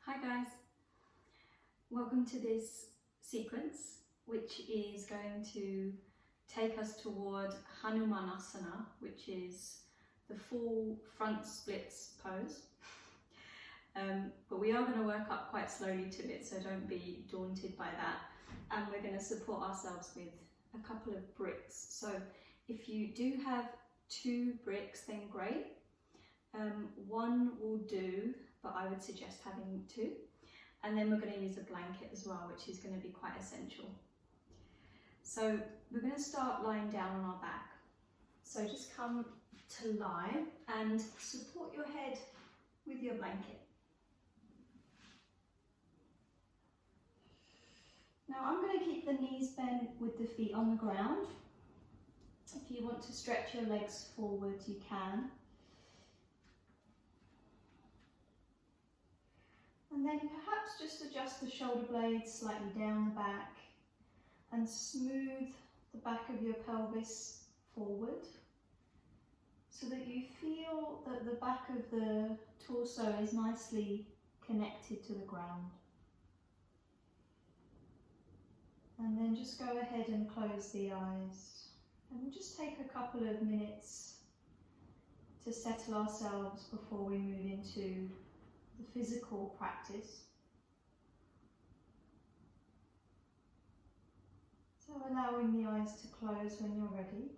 Hi guys, welcome to this sequence which is going to take us toward Hanumanasana, which is the full front splits pose. But we are going to work up quite slowly to it, so don't be daunted by that. And we're going to support ourselves with a couple of bricks. So if you do have 2 bricks, then great. One will do, but I would suggest having 2. And then we're going to use a blanket as well, which is going to be quite essential. So we're going to start lying down on our back. So just come to lie and support your head with your blanket. Now I'm going to keep the knees bent with the feet on the ground. If you want to stretch your legs forward, you can. And then perhaps just adjust the shoulder blades slightly down the back and smooth the back of your pelvis forward so that you feel that the back of the torso is nicely connected to the ground. And then just go ahead and close the eyes. And we'll just take a couple of minutes to settle ourselves before we move into the physical practice. So allowing the eyes to close when you're ready.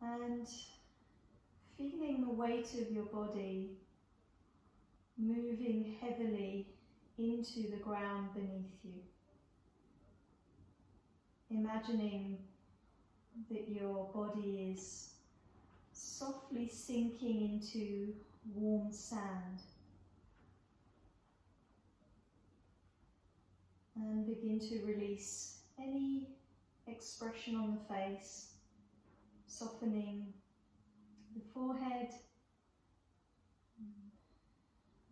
And feeling the weight of your body moving heavily into the ground beneath you. Imagining that your body is softly sinking into warm sand. And begin to release any expression on the face, softening the forehead,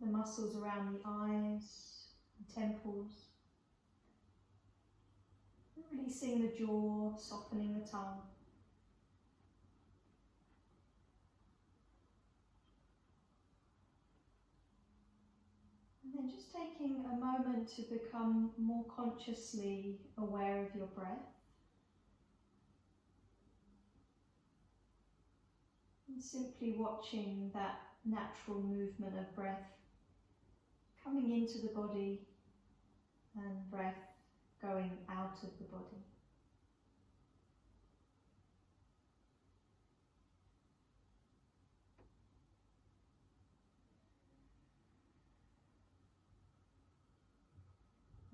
the muscles around the eyes, the temples, releasing the jaw, softening the tongue. And then just taking a moment to become more consciously aware of your breath. And simply watching that natural movement of breath coming into the body and breath going out of the body.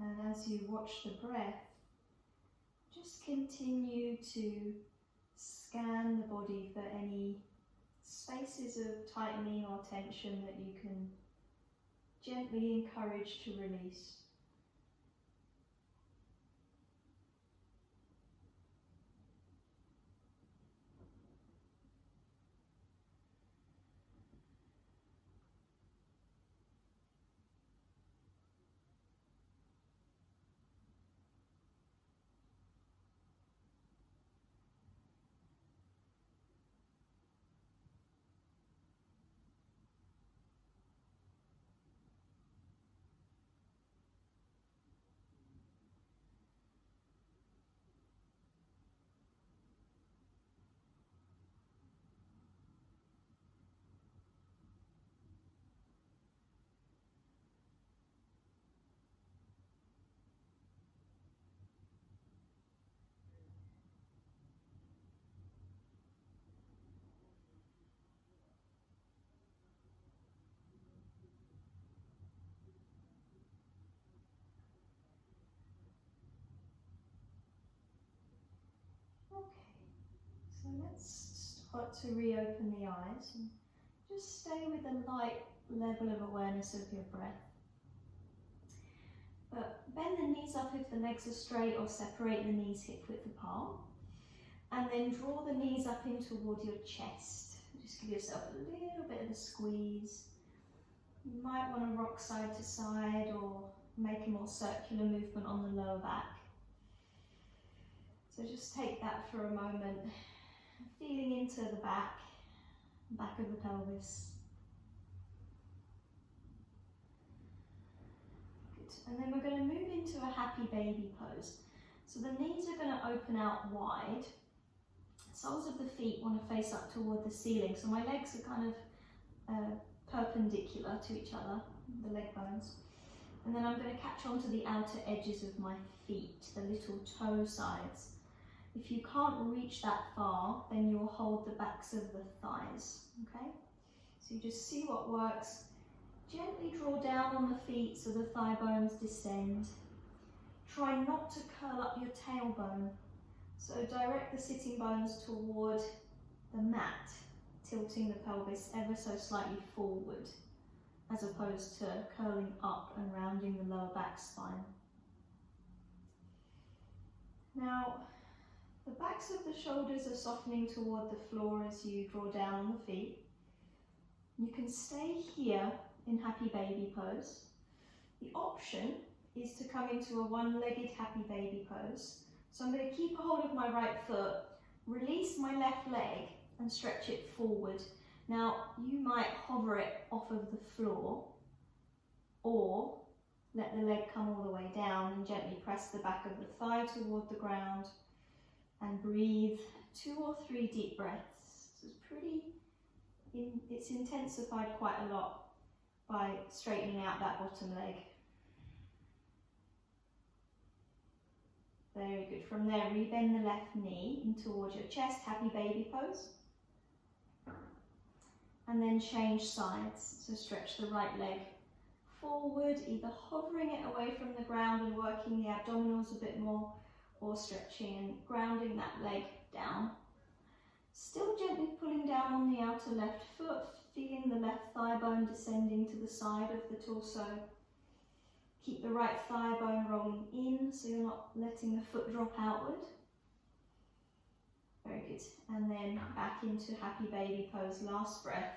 And as you watch the breath, just continue to scan the body for any spaces of tightening or tension that you can gently encourage to release. So let's start to reopen the eyes and just stay with a light level of awareness of your breath. But bend the knees up if the legs are straight, or separate the knees hip width apart. And then draw the knees up in toward your chest. Just give yourself a little bit of a squeeze. You might want to rock side to side or make a more circular movement on the lower back. So just take that for a moment, feeling into the back back of the pelvis. Good. And then we're going to move into a happy baby pose. So the knees are going to open out wide. Soles of the feet want to face up toward the ceiling. So my legs are kind of perpendicular to each other, the leg bones. And then I'm going to catch onto the outer edges of my feet, the little toe sides. If you can't reach that far, then you'll hold the backs of the thighs, okay? So you just see what works. Gently draw down on the feet so the thigh bones descend. Try not to curl up your tailbone. So direct the sitting bones toward the mat, tilting the pelvis ever so slightly forward, as opposed to curling up and rounding the lower back spine. Now, the backs of the shoulders are softening toward the floor as you draw down on the feet. You can stay here in happy baby pose. The option is to come into a one-legged happy baby pose. So I'm going to keep a hold of my right foot, release my left leg and stretch it forward. Now, you might hover it off of the floor or let the leg come all the way down and gently press the back of the thigh toward the ground and breathe 2 or 3 deep breaths. It's intensified quite a lot by straightening out that bottom leg. Very good. From there, rebend the left knee in towards your chest, happy baby pose. And then change sides. So stretch the right leg forward, either hovering it away from the ground and working the abdominals a bit more, or stretching and grounding that leg down. Still gently pulling down on the outer left foot, feeling the left thigh bone descending to the side of the torso. Keep the right thigh bone rolling in so you're not letting the foot drop outward. Very good. And then back into happy baby pose, last breath.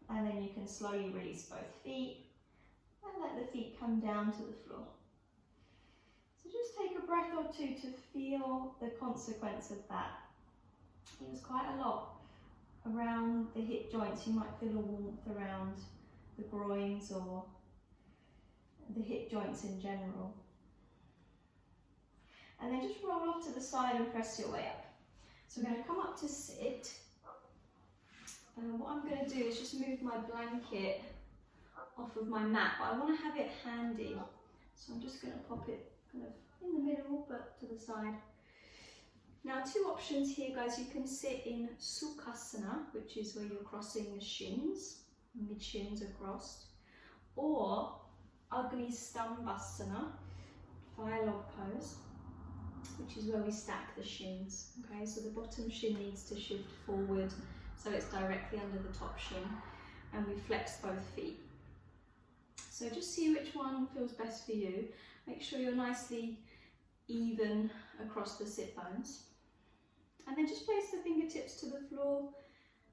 And then you can slowly release both feet and let the feet come down to the floor. So just take a breath or two to feel the consequence of that. It was quite a lot around the hip joints. You might feel a warmth around the groins or the hip joints in general. And then just roll off to the side and press your way up. So we're going to come up to sit. What I'm going to do is just move my blanket off of my mat, but I want to have it handy. So I'm just going to pop it kind of in the middle, but to the side. Now, 2 options here, guys. You can sit in Sukhasana, which is where you're crossing the shins, mid-shins are crossed, or Stambhasana, fire log pose, which is where we stack the shins. Okay, so the bottom shin needs to shift forward so it's directly under the top shin, and we flex both feet. So just see which one feels best for you. Make sure you're nicely even across the sit bones. And then just place the fingertips to the floor,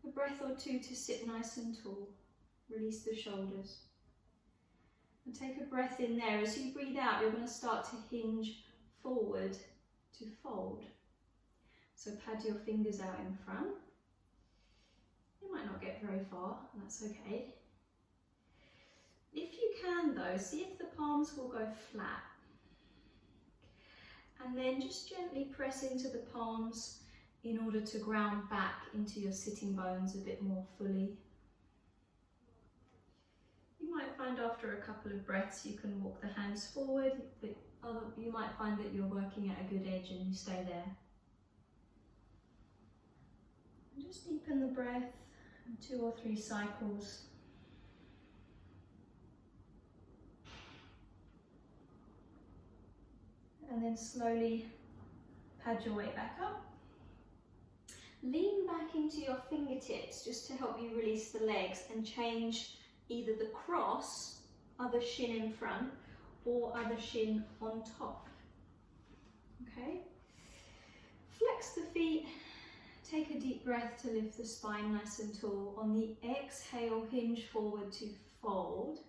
a breath or 2 to sit nice and tall. Release the shoulders. And take a breath in there. As you breathe out, you're going to start to hinge forward to fold. So pad your fingers out in front. You might not get very far, and that's okay. If you can though, see if the palms will go flat. And then just gently press into the palms in order to ground back into your sitting bones a bit more fully. You might find after a couple of breaths you can walk the hands forward, but you might find that you're working at a good edge and you stay there. And just deepen the breath, 2 or 3 cycles. And then slowly pad your way back up. Lean back into your fingertips just to help you release the legs and change either the cross, other shin in front, or other shin on top. Okay? Flex the feet, take a deep breath to lift the spine nice and tall. On the exhale, hinge forward to fold.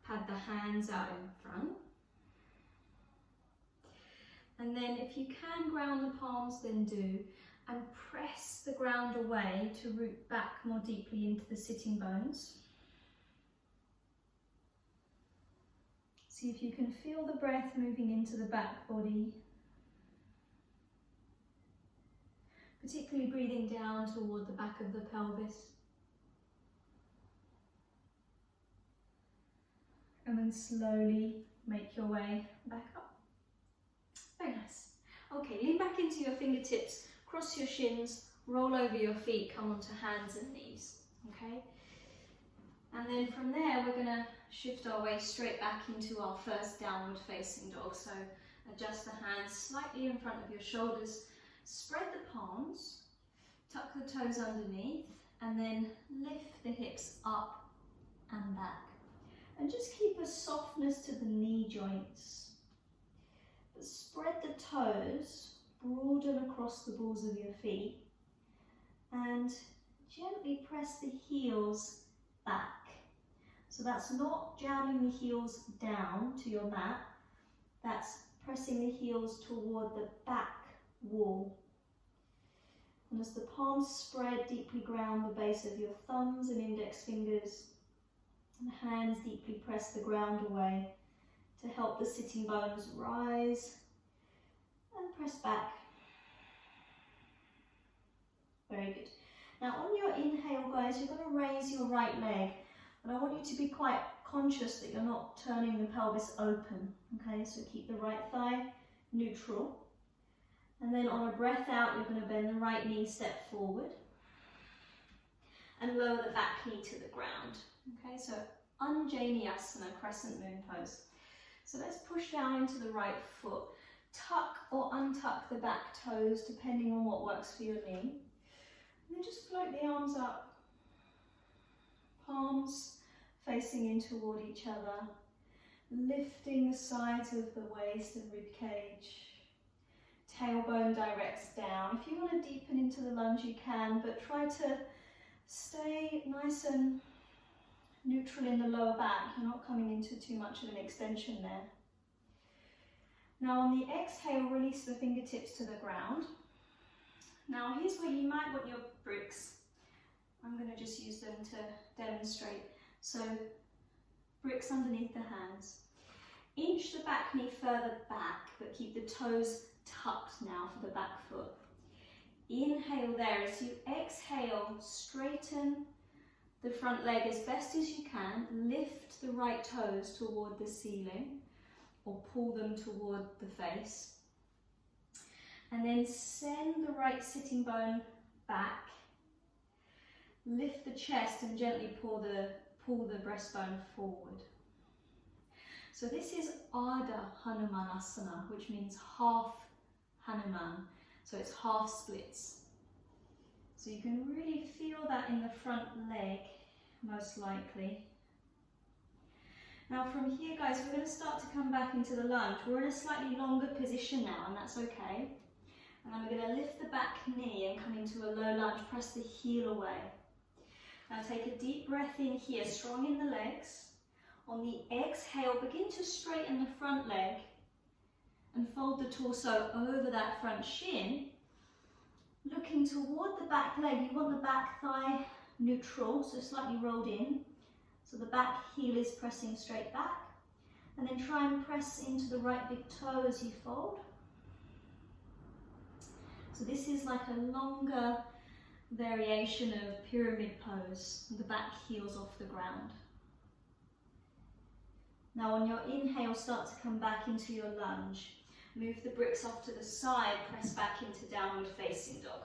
Pad the hands out in front. And then if you can ground the palms, then do. And press the ground away to root back more deeply into the sitting bones. See if you can feel the breath moving into the back body. Particularly breathing down toward the back of the pelvis. And then slowly make your way back up. Very nice. Okay, lean back into your fingertips, cross your shins, roll over your feet, come onto hands and knees, okay? And then from there, we're gonna shift our way straight back into our first downward facing dog. So adjust the hands slightly in front of your shoulders, spread the palms, tuck the toes underneath, and then lift the hips up and back. And just keep a softness to the knee joints. But spread the toes, broaden across the balls of your feet, and gently press the heels back. So that's not jamming the heels down to your mat, that's pressing the heels toward the back wall. And as the palms spread, deeply ground the base of your thumbs and index fingers, and hands deeply press the ground away to help the sitting bones rise and press back. Very good. Now on your inhale, guys, you're going to raise your right leg, but I want you to be quite conscious that you're not turning the pelvis open. Okay, so keep the right thigh neutral. And then on a breath out, you're going to bend the right knee, step forward, and lower the back knee to the ground. Okay, so Anjaneyasana, Crescent Moon Pose. So let's push down into the right foot. Tuck or untuck the back toes, depending on what works for your knee. And then just float the arms up. Palms facing in toward each other. Lifting the sides of the waist and rib cage. Tailbone directs down. If you want to deepen into the lunge, you can, but try to stay nice and neutral in the lower back. You're not coming into too much of an extension there. Now on the exhale, release the fingertips to the ground. Now here's where you might want your bricks. I'm going to just use them to demonstrate. So bricks underneath the hands. Inch the back knee further back, but keep the toes tucked now for the back foot. Inhale there. As you exhale, straighten the front leg as best as you can. Lift the right toes toward the ceiling or pull them toward the face. And then send the right sitting bone back. Lift the chest and gently pull the breastbone forward. So this is Ardha Hanumanasana, which means half Hanuman. So it's half splits. So you can really feel that in the front leg, most likely. Now from here, guys, we're going to start to come back into the lunge. We're in a slightly longer position now, and that's okay. And then we're going to lift the back knee and come into a low lunge, press the heel away. Now take a deep breath in here, strong in the legs. On the exhale, begin to straighten the front leg and fold the torso over that front shin. Looking toward the back leg, you want the back thigh neutral, so slightly rolled in. So the back heel is pressing straight back. And then try and press into the right big toe as you fold. So this is like a longer variation of pyramid pose. The back heel's off the ground. Now on your inhale, start to come back into your lunge. Move the bricks off to the side, press back into downward facing dog.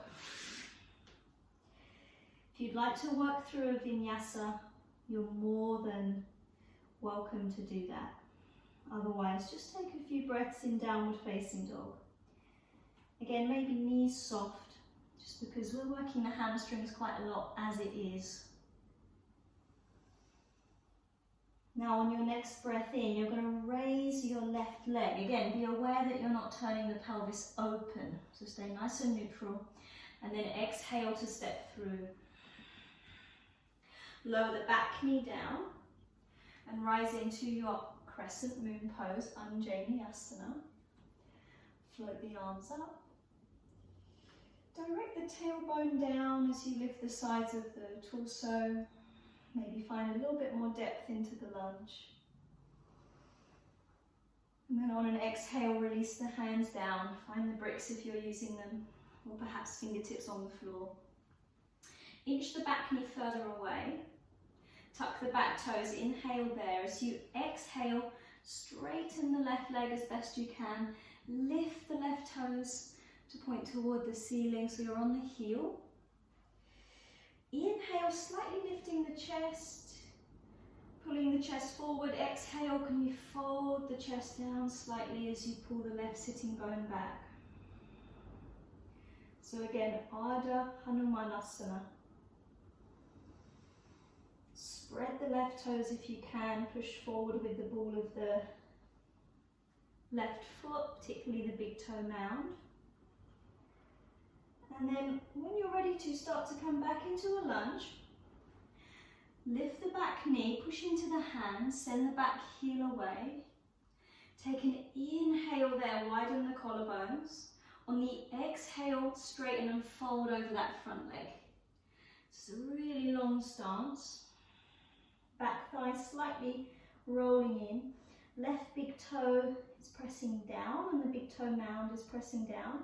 If you'd like to work through a vinyasa, you're more than welcome to do that. Otherwise, just take a few breaths in downward facing dog. Again, maybe knees soft, just because we're working the hamstrings quite a lot as it is. Now on your next breath in, you're going to raise your left leg. Again, be aware that you're not turning the pelvis open. So stay nice and neutral. And then exhale to step through. Lower the back knee down and rise into your Crescent Moon Pose, Anjaneyasana. Float the arms up. Direct the tailbone down as you lift the sides of the torso. Maybe find a little bit more depth into the lunge. And then on an exhale, release the hands down. Find the bricks if you're using them, or perhaps fingertips on the floor. Inch the back knee further away. Tuck the back toes, inhale there. As you exhale, straighten the left leg as best you can. Lift the left toes to point toward the ceiling so you're on the heel. Inhale, slightly lifting the chest, pulling the chest forward. Exhale, can you fold the chest down slightly as you pull the left sitting bone back. So again, Ardha Hanumanasana. Spread the left toes if you can, push forward with the ball of the left foot, particularly the big toe mound. And then when you're ready to start to come back into a lunge, lift the back knee, push into the hands, send the back heel away. Take an inhale there, widen the collarbones. On the exhale, straighten and fold over that front leg. It's a really long stance. Back thigh slightly rolling in. Left big toe is pressing down and the big toe mound is pressing down.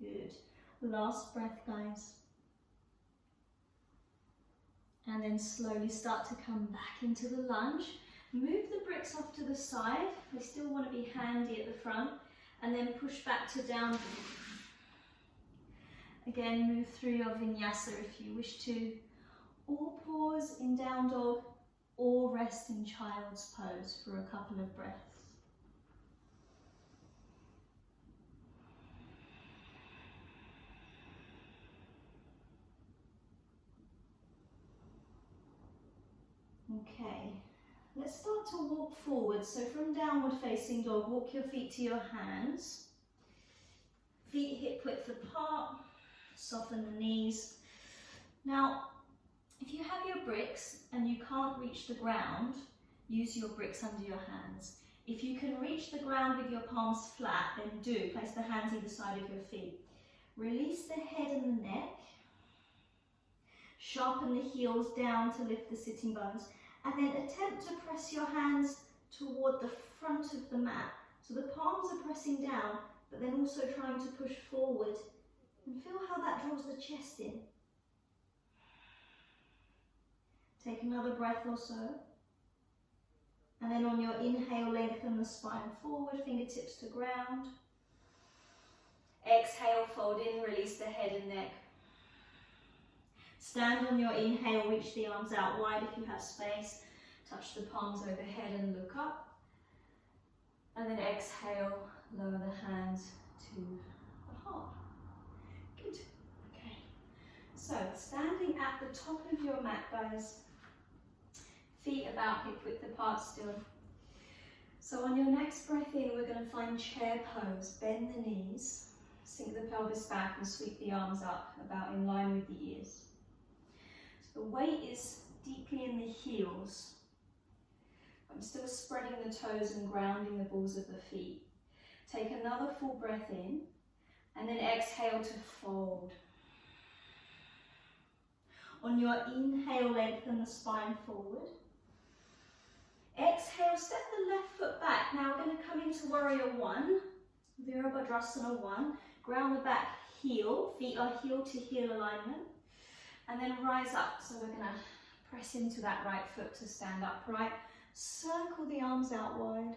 Good. Last breath, guys. And then slowly start to come back into the lunge. Move the bricks off to the side. They still want to be handy at the front. And then push back to down. Again, move through your vinyasa if you wish to. Or pause in down dog, or rest in child's pose for a couple of breaths. Okay, let's start to walk forward. So from downward facing dog, walk your feet to your hands. Feet hip width apart, soften the knees. Now, if you have your bricks and you can't reach the ground, use your bricks under your hands. If you can reach the ground with your palms flat, then do. Place the hands either side of your feet. Release the head and the neck. Sharpen the heels down to lift the sitting bones. And then attempt to press your hands toward the front of the mat. So the palms are pressing down, but then also trying to push forward. And feel how that draws the chest in. Take another breath or so. And then on your inhale, lengthen the spine forward, fingertips to ground. Exhale, fold in, release the head and neck. Stand on your inhale, reach the arms out wide if you have space. Touch the palms overhead and look up. And then exhale, lower the hands to the heart. Good. Okay. So, standing at the top of your mat, guys. Feet about hip width apart still. So on your next breath in, we're going to find chair pose. Bend the knees, sink the pelvis back and sweep the arms up about in line with the ears. So the weight is deeply in the heels. I'm still spreading the toes and grounding the balls of the feet. Take another full breath in and then exhale to fold. On your inhale, lengthen the spine forward. Exhale, step the left foot back. Now we're going to come into warrior one, Virabhadrasana 1. Ground the back heel, feet are heel to heel alignment. And then rise up. So we're going to press into that right foot to stand upright. Circle the arms out wide.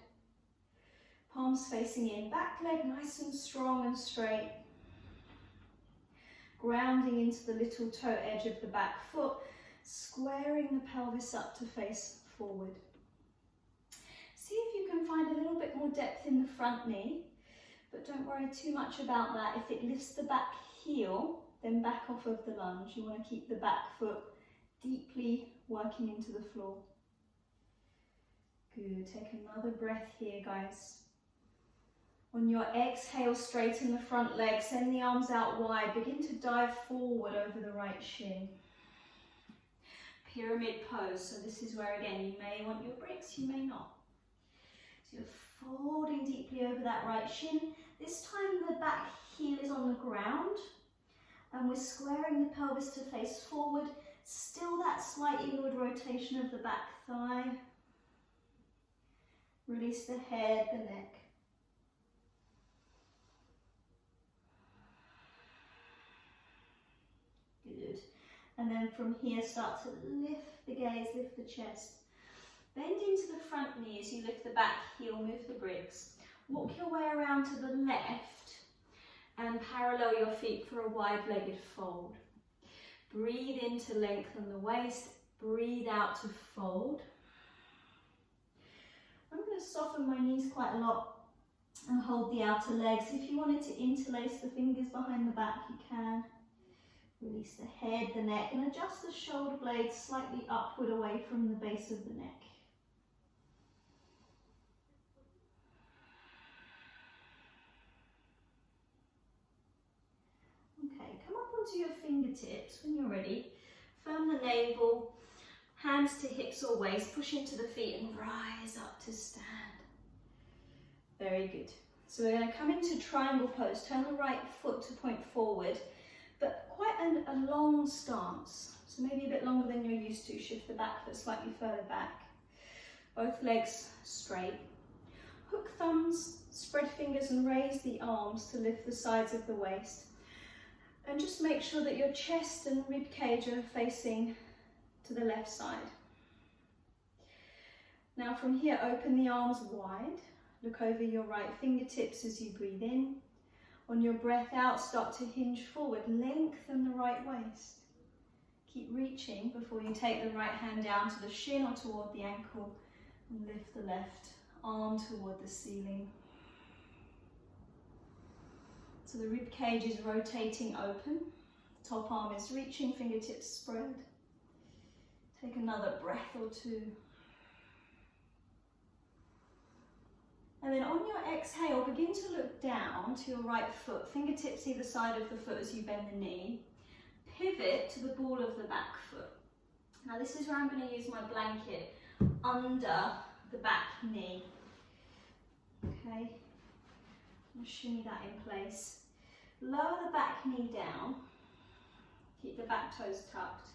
Palms facing in. Back leg nice and strong and straight. Grounding into the little toe edge of the back foot. Squaring the pelvis up to face forward. See if you can find a little bit more depth in the front knee, but don't worry too much about that. If it lifts the back heel, then back off of the lunge. You want to keep the back foot deeply working into the floor. Good, take another breath here, guys. On your exhale, straighten the front leg, send the arms out wide, begin to dive forward over the right shin. Pyramid pose, so this is where again you may want your bricks, you may not. So you're folding deeply over that right shin. This time the back heel is on the ground and we're squaring the pelvis to face forward. Still that slight inward rotation of the back thigh. Release the head, the neck. Good. And then from here start to lift the gaze, lift the chest. Bend into the front knee as you lift the back heel, move the bricks. Walk your way around to the left and parallel your feet for a wide-legged fold. Breathe in to lengthen the waist, breathe out to fold. I'm going to soften my knees quite a lot and hold the outer legs. If you wanted to interlace the fingers behind the back, you can. Release the head, the neck, and adjust the shoulder blades slightly upward away from the base of the neck. Okay, come up onto your fingertips when you're ready. Firm the navel, hands to hips or waist, push into the feet and rise up to stand. Very good. So we're going to come into triangle pose. Turn the right foot to point forward, but quite a long stance. So maybe a bit longer than you're used to. Shift the back foot slightly further back. Both legs straight. Hook thumbs, spread fingers and raise the arms to lift the sides of the waist. And just make sure that your chest and rib cage are facing to the left side. Now from here, open the arms wide. Look over your right fingertips as you breathe in. On your breath out, start to hinge forward. Lengthen the right waist. Keep reaching before you take the right hand down to the shin or toward the ankle and lift the left arm toward the ceiling. So the rib cage is rotating open. Top arm is reaching, fingertips spread. Take another breath or two. And then on your exhale, begin to look down to your right foot, fingertips either side of the foot as you bend the knee. Pivot to the ball of the back foot. Now this is where I'm going to use my blanket under the back knee. Okay, I'm going to shimmy that in place. Lower the back knee down, keep the back toes tucked.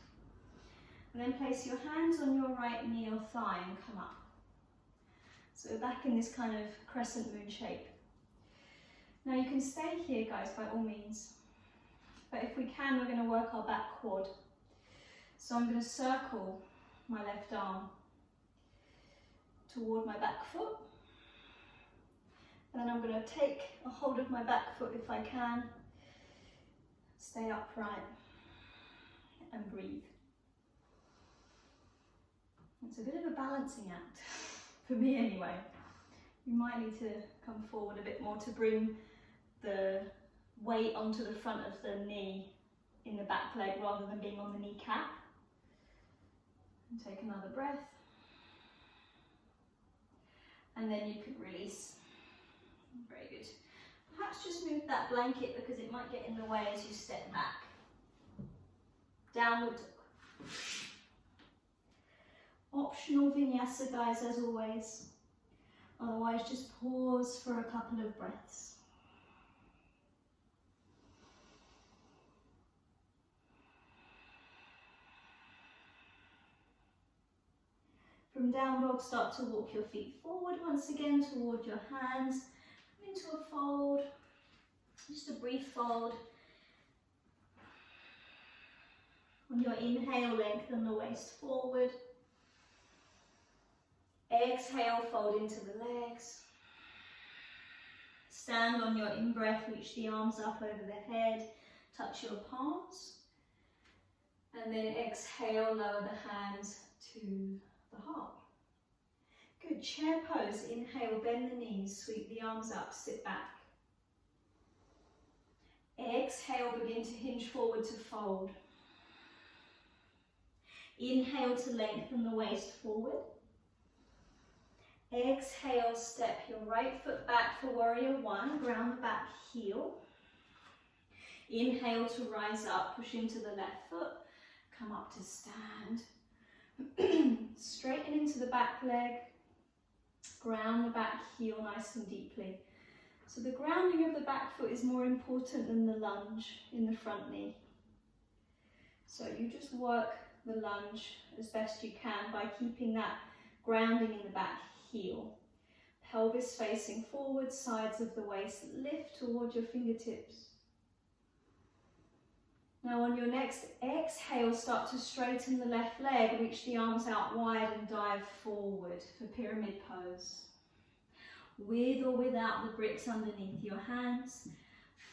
And then place your hands on your right knee or thigh and come up. So we're back in this kind of crescent moon shape. Now you can stay here, guys, by all means. But if we can, we're going to work our back quad. So I'm going to circle my left arm toward my back foot. And then I'm going to take a hold of my back foot if I can. Stay upright and breathe. It's a bit of a balancing act, for me anyway. You might need to come forward a bit more to bring the weight onto the front of the knee in the back leg rather than being on the kneecap. And take another breath. And then you can release. Very good. Perhaps just move that blanket because it might get in the way as you step back. Downward dog. Optional vinyasa, guys, as always. Otherwise, just pause for a couple of breaths. From down dog, start to walk your feet forward once again toward your hands. Into a fold, just a brief fold. On your inhale, lengthen the waist forward. Exhale, fold into the legs. Stand on your in-breath, reach the arms up over the head, touch your palms. And then exhale, lower the hands to the heart. Good, chair pose. Inhale, bend the knees, sweep the arms up, sit back. Exhale, begin to hinge forward to fold. Inhale to lengthen the waist forward. Exhale, step your right foot back for warrior one, ground the back heel. Inhale to rise up, push into the left foot, come up to stand. Straighten into the back leg. Ground the back heel nice and deeply. So the grounding of the back foot is more important than the lunge in the front knee. So you just work the lunge as best you can by keeping that grounding in the back heel. Pelvis facing forward, sides of the waist lift toward your fingertips. Now on your next exhale, start to straighten the left leg, reach the arms out wide and dive forward for pyramid pose. With or without the bricks underneath your hands,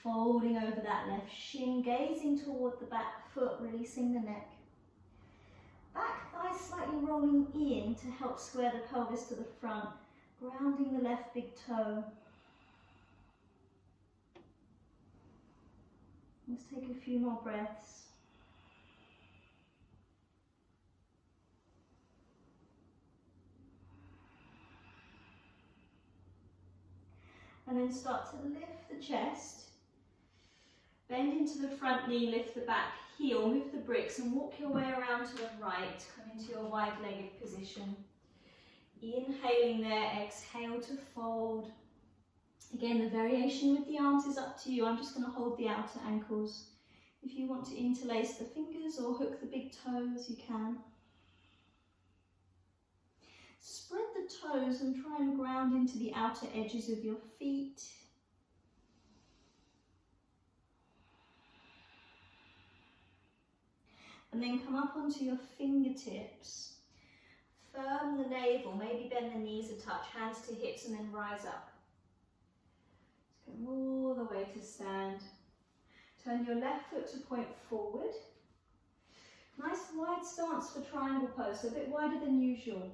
folding over that left shin, gazing toward the back foot, releasing the neck. Back thigh slightly rolling in to help square the pelvis to the front, grounding the left big toe. Let's take a few more breaths. And then start to lift the chest. Bend into the front knee, lift the back heel, move the bricks and walk your way around to the right. Come into your wide-legged position. Inhaling there, exhale to fold. Again, the variation with the arms is up to you. I'm just going to hold the outer ankles. If you want to interlace the fingers or hook the big toes, you can. Spread the toes and try and ground into the outer edges of your feet. And then come up onto your fingertips. Firm the navel, maybe bend the knees a touch, hands to hips and then rise up. Come all the way to stand. Turn your left foot to point forward. Nice wide stance for triangle pose, so a bit wider than usual.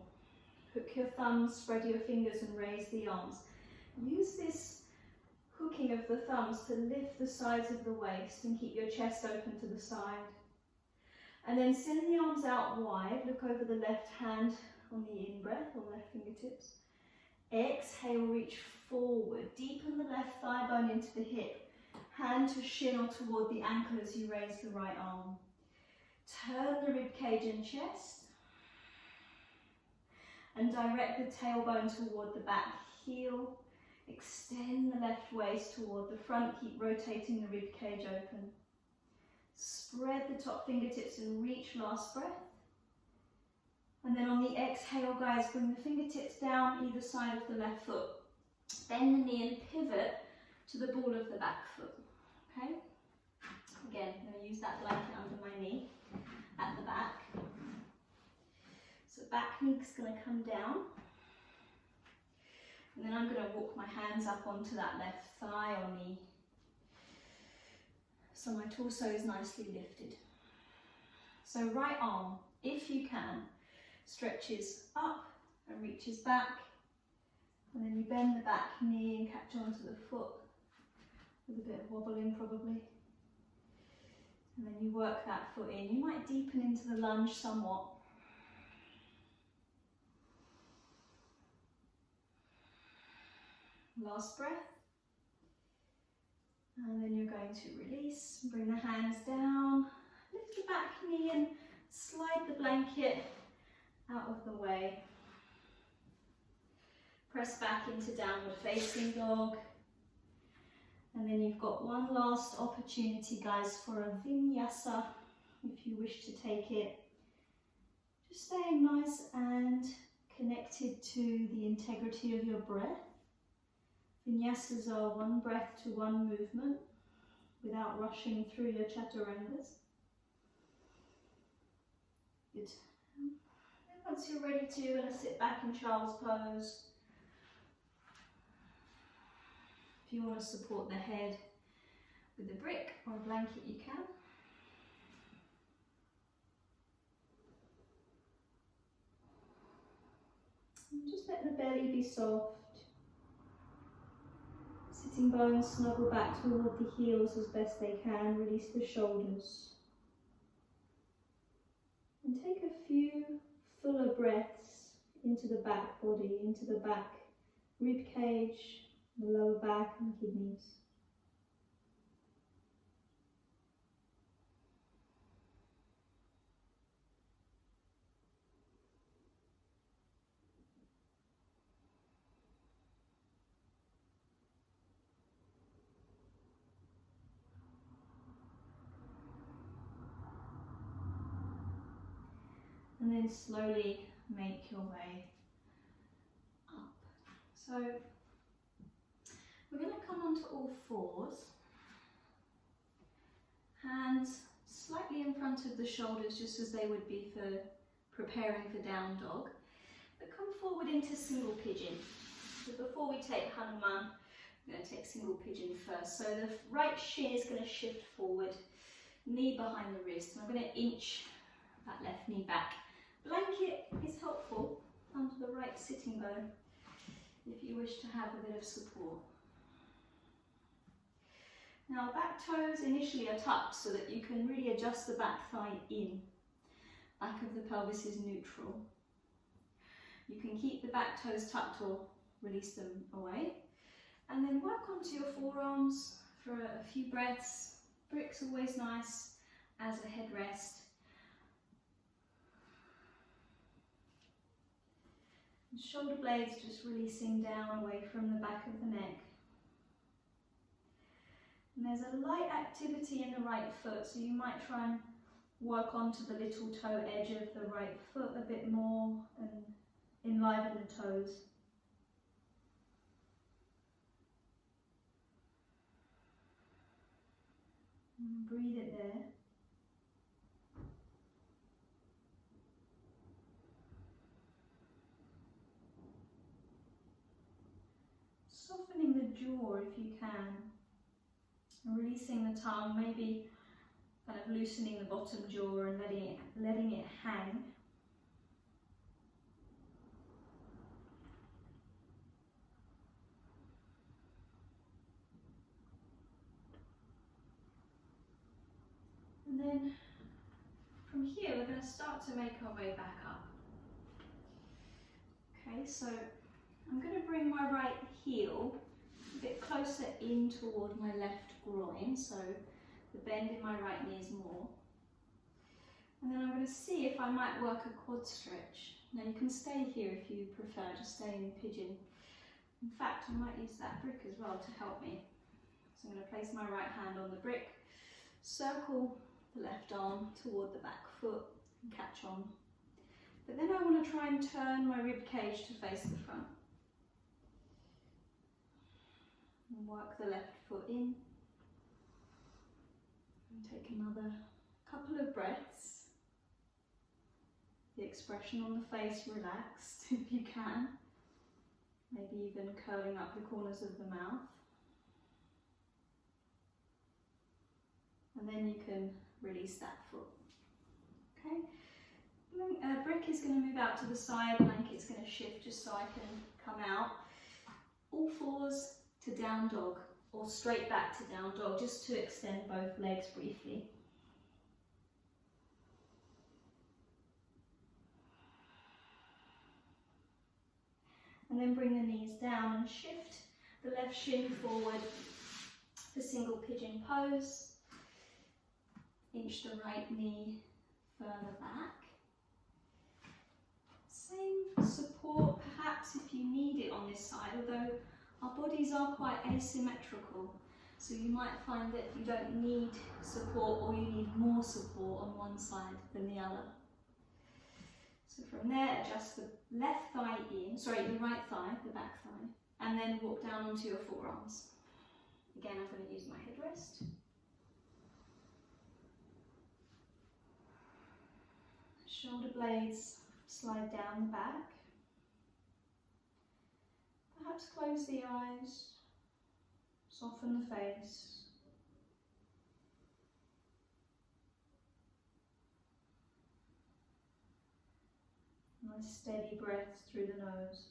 Hook your thumbs, spread your fingers and raise the arms. Use this hooking of the thumbs to lift the sides of the waist and keep your chest open to the side. And then send the arms out wide, look over the left hand on the in-breath, or left fingertips. Exhale, reach forward, deepen the left thigh bone into the hip, hand to shin or toward the ankle as you raise the right arm. Turn the rib cage and chest, and direct the tailbone toward the back heel. Extend the left waist toward the front, keep rotating the rib cage open. Spread the top fingertips and reach, last breath. And then on the exhale, guys, bring the fingertips down either side of the left foot. Bend the knee and pivot to the ball of the back foot. Okay? Again, I'm going to use that blanket under my knee at the back. So back knee's going to come down. And then I'm going to walk my hands up onto that left thigh or knee. So my torso is nicely lifted. So right arm, if you can, stretches up and reaches back. And then you bend the back knee and catch onto the foot with a bit of wobbling probably. And then you work that foot in. You might deepen into the lunge somewhat. Last breath. And then you're going to release, bring the hands down, lift the back knee and slide the blanket out of the way. Press back into downward facing dog. And then you've got one last opportunity, guys, for a vinyasa, if you wish to take it. Just staying nice and connected to the integrity of your breath. Vinyasas are one breath to one movement without rushing through your chaturangas. Good. And once you're ready to, you're going to sit back in child's pose. If you want to support the head with a brick or a blanket, you can. And just let the belly be soft. Sitting bones snuggle back toward the heels as best they can. Release the shoulders. And take a few fuller breaths into the back body, into the back rib cage, the lower back and kidneys. then slowly make your way up. So we're going to come onto all fours, hands slightly in front of the shoulders just as they would be for preparing for down dog, but come forward into single pigeon. So before we take Hanuman, we're going to take single pigeon first. So the right shin is going to shift forward, knee behind the wrist, and I'm going to inch that left knee back. Blanket is helpful under the right sitting bone if you wish to have a bit of support. Now back toes initially are tucked so that you can really adjust the back thigh in. Back of the pelvis is neutral. You can keep the back toes tucked or release them away. And then work onto your forearms for a few breaths. Brick's always nice as a headrest. And shoulder blades just releasing down away from the back of the neck. And there's a light activity in the right foot, so you might try and work onto the little toe edge of the right foot a bit more and enliven the toes. And breathe it there. Softening the jaw if you can. And releasing the tongue, maybe kind of loosening the bottom jaw and letting it hang. And then from here we're going to start to make our way back up. Okay, so I'm going to bring my right heel a bit closer in toward my left groin, so the bend in my right knee is more. And then I'm going to see if I might work a quad stretch. Now you can stay here if you prefer, just stay in pigeon. In fact, I might use that brick as well to help me. So I'm going to place my right hand on the brick, circle the left arm toward the back foot and catch on. But then I want to try and turn my rib cage to face the front. And work the left foot in. And take another couple of breaths. The expression on the face relaxed if you can. Maybe even curling up the corners of the mouth. And then you can release that foot. Okay. Brick is going to move out to the side, blanket's going to shift just so I can come out. All fours to down dog, or straight back to down dog, just to extend both legs briefly. And then bring the knees down and shift the left shin forward for single pigeon pose. Inch the right knee further back. Same support perhaps if you need it on this side, although our bodies are quite asymmetrical, so you might find that you don't need support or you need more support on one side than the other. So from there, adjust the left thigh in, the right thigh, the back thigh, and then walk down onto your forearms. Again, I'm going to use my headrest. Shoulder blades slide down the back. Perhaps close the eyes, soften the face. Nice steady breaths through the nose.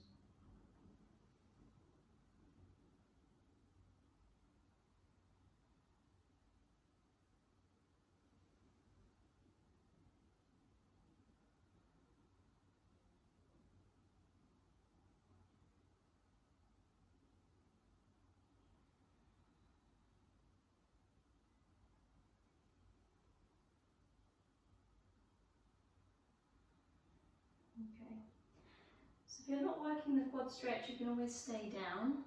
Okay, so if you're not working the quad stretch, you can always stay down.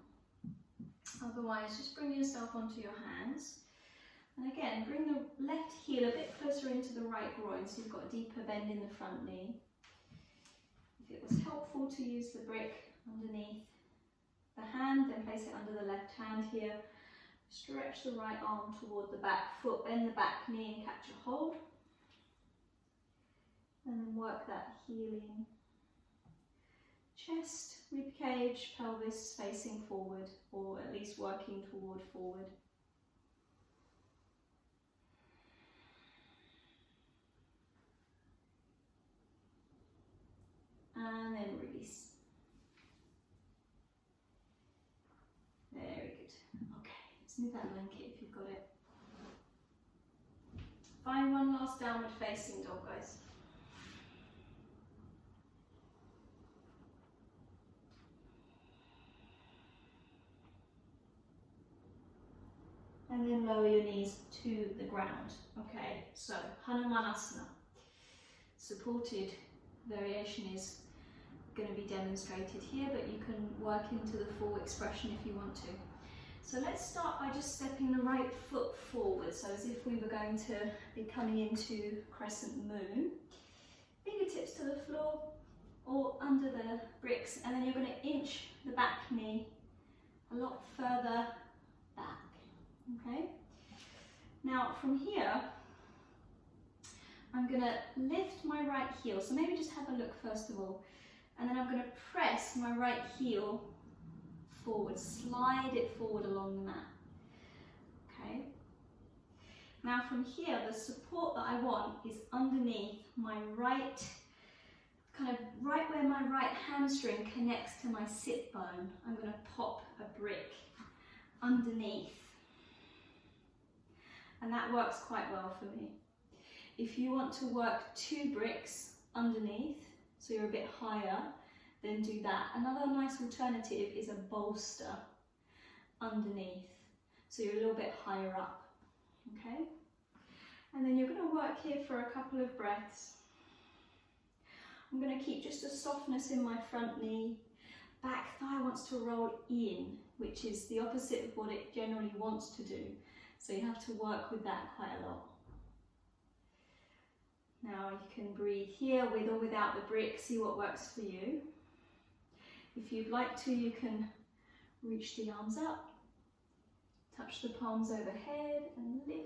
Otherwise, just bring yourself onto your hands. And again, bring the left heel a bit closer into the right groin so you've got a deeper bend in the front knee. If it was helpful to use the brick underneath the hand, then place it under the left hand here. Stretch the right arm toward the back foot, bend the back knee and catch a hold. And then work that healing chest, rib cage, pelvis facing forward, or at least working toward forward. And then release. Very good. Okay, let's move that blanket if you've got it. Find one last downward facing dog, guys. And then lower your knees to the ground. Okay, so Hanumanasana. Supported variation is going to be demonstrated here, but you can work into the full expression if you want to. So let's start by just stepping the right foot forward, so as if we were going to be coming into Crescent Moon. Fingertips to the floor or under the bricks, and then you're going to inch the back knee a lot further back. Okay? Now from here, I'm going to lift my right heel, so maybe just have a look first of all, and then I'm going to press my right heel forward, slide it forward along the mat. Okay? Now from here, the support that I want is underneath my right, kind of right where my right hamstring connects to my sit bone. I'm going to pop a brick underneath. And that works quite well for me. If you want to work 2 bricks underneath, so you're a bit higher, then do that. Another nice alternative is a bolster underneath, so you're a little bit higher up. Okay? And then you're going to work here for a couple of breaths. I'm going to keep just a softness in my front knee. Back thigh wants to roll in, which is the opposite of what it generally wants to do. So you have to work with that quite a lot. Now you can breathe here with or without the brick, see what works for you. If you'd like to, you can reach the arms up, touch the palms overhead and lift.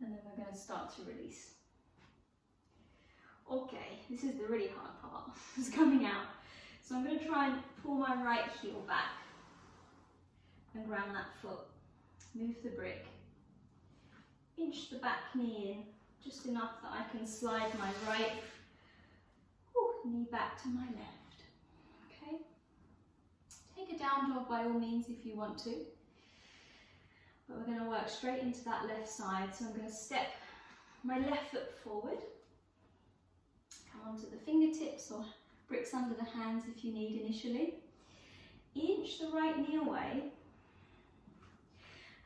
And then we're going to start to release. Okay, this is the really hard part. It's coming out. So I'm going to try and pull my right heel back and ground that foot. Move the brick. Inch the back knee in, just enough that I can slide my right knee back to my left. Okay? Take a down dog by all means if you want to. But we're going to work straight into that left side. So I'm going to step my left foot forward. Come onto the fingertips or bricks under the hands if you need initially. Inch the right knee away.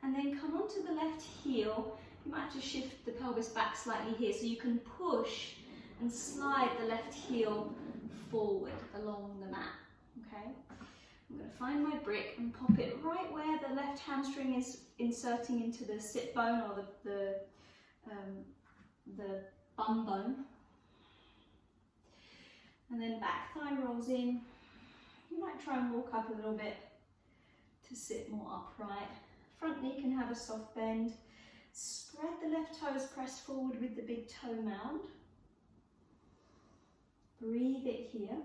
And then come onto the left heel. You might have to shift the pelvis back slightly here so you can push and slide the left heel forward along the mat. Okay? I'm going to find my brick and pop it right where the left hamstring is inserting into the sit bone or the bum bone. And then back thigh rolls in. You might try and walk up a little bit to sit more upright. Front knee can have a soft bend. Spread the left toes, press forward with the big toe mound. Breathe it here.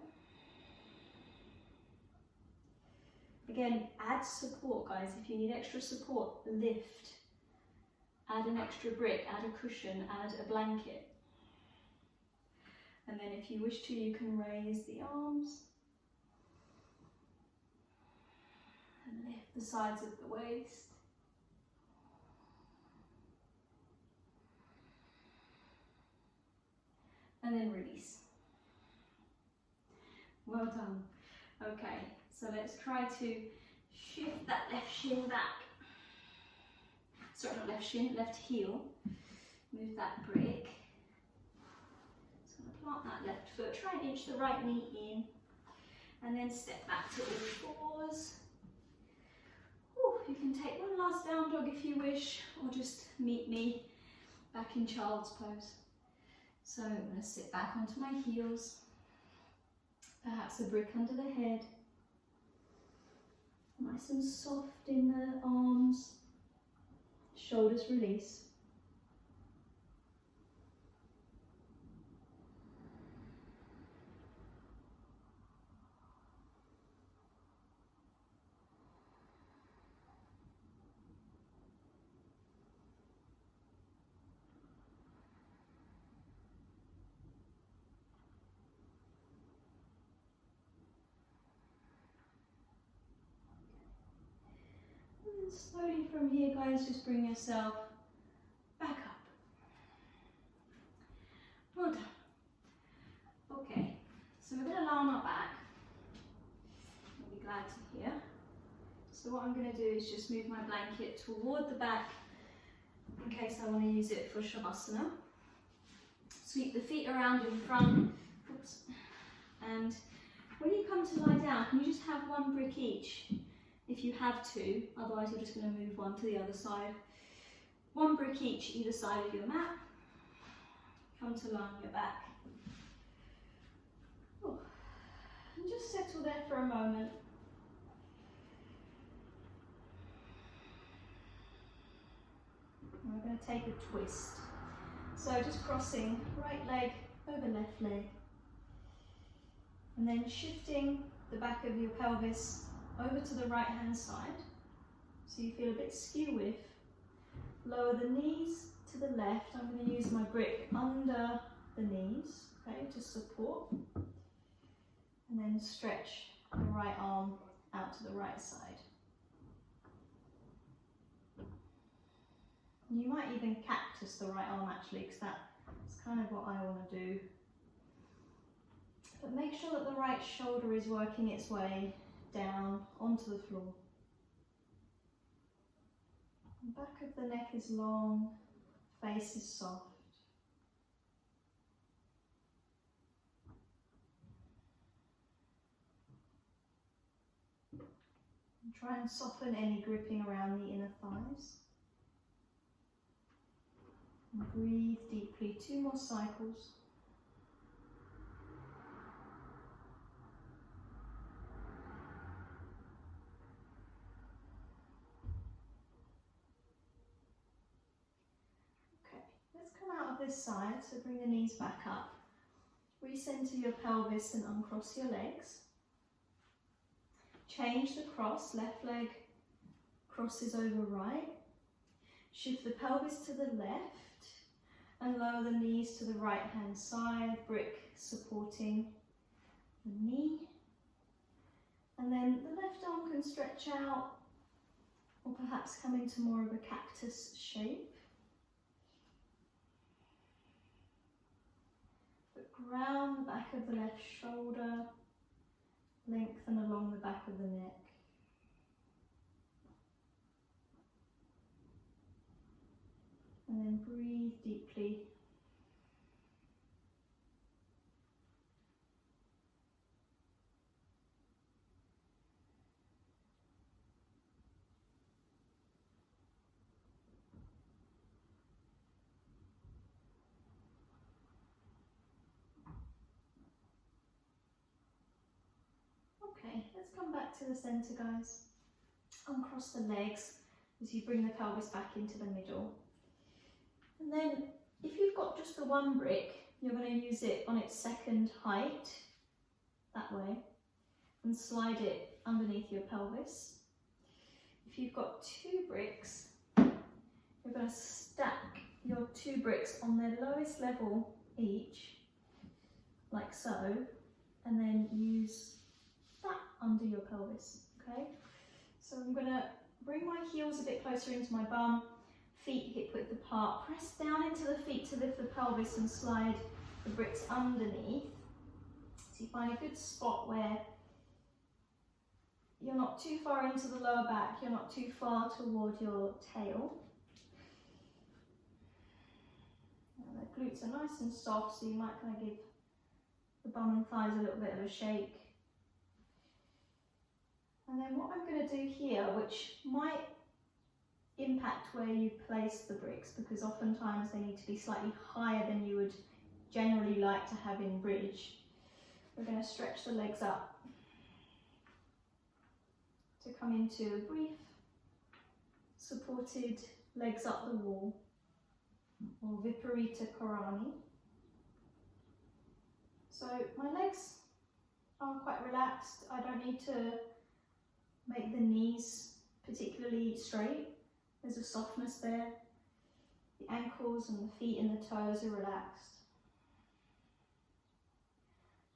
Again, add support, guys. If you need extra support, lift. Add an extra brick, add a cushion, add a blanket. And then if you wish to, you can raise the arms and lift the sides of the waist. And then release. Well done. Okay, so let's try to shift that left shin back. Sorry, not left shin, left heel. Move that brick. So I'm going to plant that left foot. Try and inch the right knee in. And then step back to all fours. Whew. You can take one last down dog if you wish, or just meet me back in child's pose. So I'm going to sit back onto my heels, perhaps a brick under the head, nice and soft in the arms, shoulders release. And slowly from here, guys, just bring yourself back up. Well done. Okay, so we're going to lie on our back. You'll be glad to hear. So what I'm going to do is just move my blanket toward the back in case I want to use it for Shavasana. Sweep the feet around in front. Oops. And when you come to lie down, can you just have one brick each? If you have to, otherwise you're just going to move one to the other side. One brick each, either side of your mat. Come to lie on your back. Ooh. And just settle there for a moment. And we're going to take a twist. So just crossing right leg over left leg. And then shifting the back of your pelvis over to the right hand side, so you feel a bit skew with. Lower the knees to the left. I'm going to use my brick under the knees, okay, to support. And then stretch the right arm out to the right side. You might even cactus the right arm actually, because that's kind of what I want to do. But make sure that the right shoulder is working its way down onto the floor. The back of the neck is long, face is soft. And try and soften any gripping around the inner thighs. And breathe deeply, 2 more cycles. Let's come out of this side, so bring the knees back up. Recenter your pelvis and uncross your legs. Change the cross, left leg crosses over right. Shift the pelvis to the left and lower the knees to the right hand side, brick supporting the knee. And then the left arm can stretch out or perhaps come into more of a cactus shape. Round the back of the left shoulder, lengthen along the back of the neck. And then breathe deeply. Okay, let's come back to the center, guys. Uncross the legs as you bring the pelvis back into the middle. And then if you've got just the one brick, you're going to use it on its second height, that way, and slide it underneath your pelvis. If you've got 2 bricks, you're going to stack your 2 bricks on their lowest level each, like so, and then use that under your pelvis, okay? So I'm going to bring my heels a bit closer into my bum, feet hip width apart, press down into the feet to lift the pelvis and slide the bricks underneath. So you find a good spot where you're not too far into the lower back, you're not too far toward your tail. And the glutes are nice and soft, so you might kind of give the bum and thighs a little bit of a shake. And then what I'm going to do here, which might impact where you place the bricks, because oftentimes they need to be slightly higher than you would generally like to have in bridge. We're going to stretch the legs up to come into a brief supported legs up the wall, or Viparita Karani. So my legs are quite relaxed. I don't need to make the knees particularly straight. There's a softness there. The ankles and the feet and the toes are relaxed.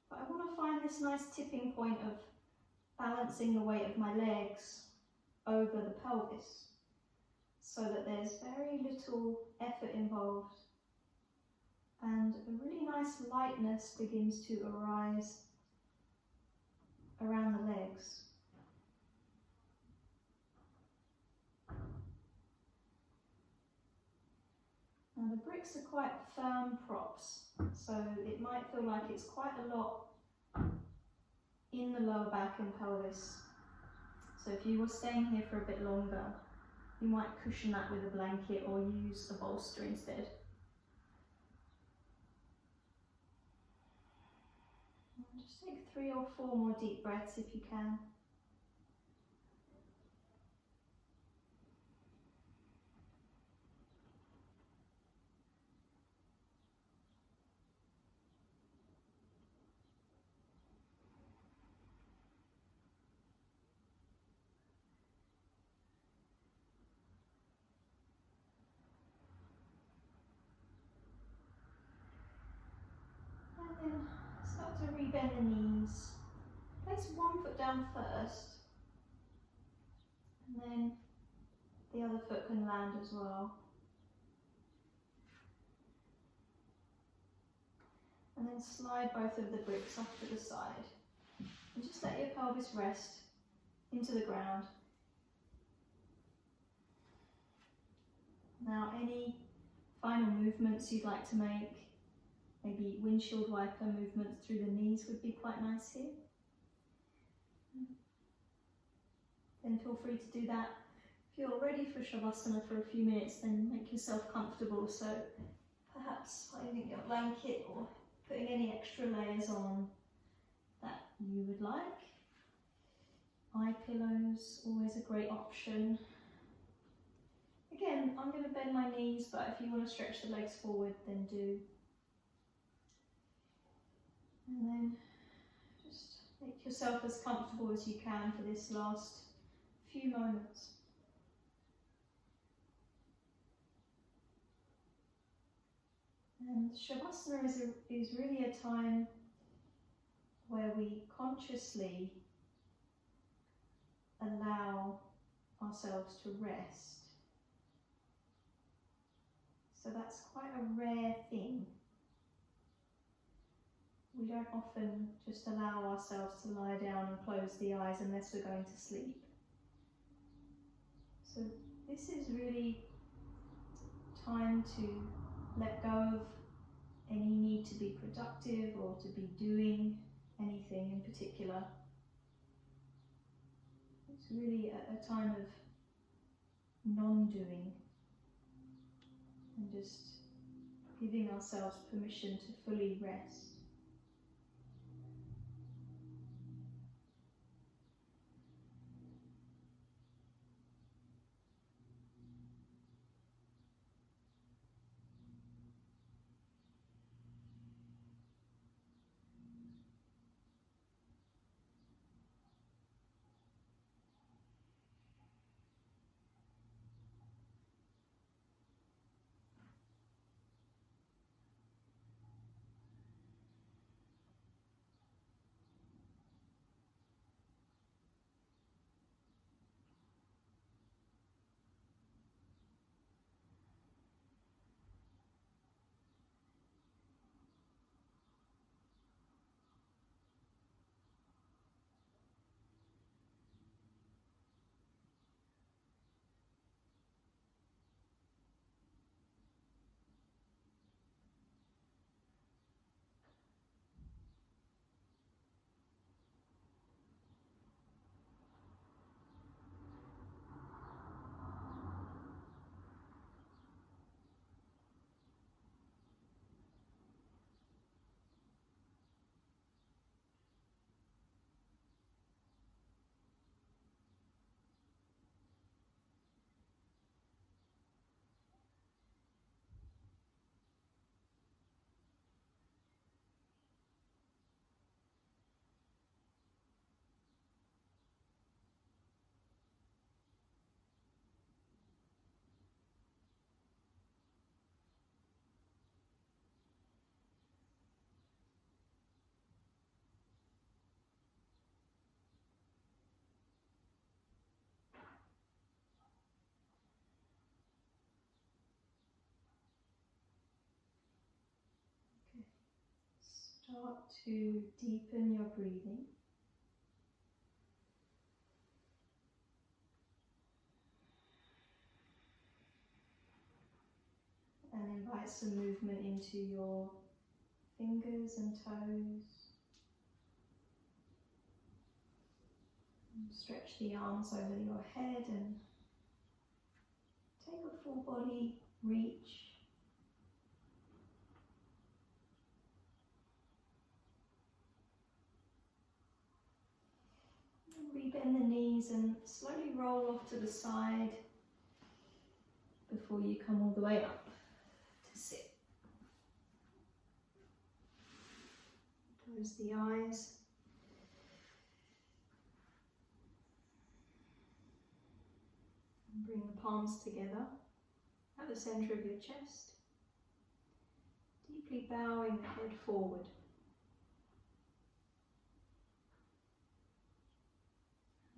But I want to find this nice tipping point of balancing the weight of my legs over the pelvis, so that there's very little effort involved and a really nice lightness begins to arise around the legs. Now the bricks are quite firm props, so it might feel like it's quite a lot in the lower back and pelvis. So if you were staying here for a bit longer, you might cushion that with a blanket or use a bolster instead. And just take 3 or 4 more deep breaths if you can. And then start to rebend the knees. Place one foot down first, and then the other foot can land as well. And then slide both of the bricks off to the side. And just let your pelvis rest into the ground. Now, any final movements you'd like to make, maybe windshield wiper movements through the knees would be quite nice here. Then feel free to do that. If you're ready for Shavasana for a few minutes, then make yourself comfortable. So perhaps finding your blanket or putting any extra layers on that you would like. Eye pillows, always a great option. Again, I'm going to bend my knees, but if you want to stretch the legs forward, then do. And then just make yourself as comfortable as you can for this last few moments. And Shavasana is really a time where we consciously allow ourselves to rest. So that's quite a rare thing. We don't often just allow ourselves to lie down and close the eyes unless we're going to sleep. So this is really time to let go of any need to be productive or to be doing anything in particular. It's really a time of non-doing and just giving ourselves permission to fully rest. Start to deepen your breathing. And invite some movement into your fingers and toes. And stretch the arms over your head and take a full body reach. Rebend the knees and slowly roll off to the side before you come all the way up to sit. Close the eyes. And bring the palms together at the center of your chest. Deeply bowing the head forward.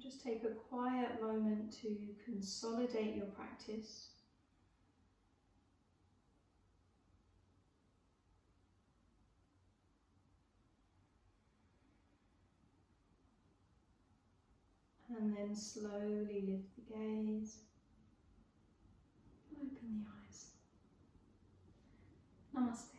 Just take a quiet moment to consolidate your practice. And then slowly lift the gaze, open the eyes. Namaste.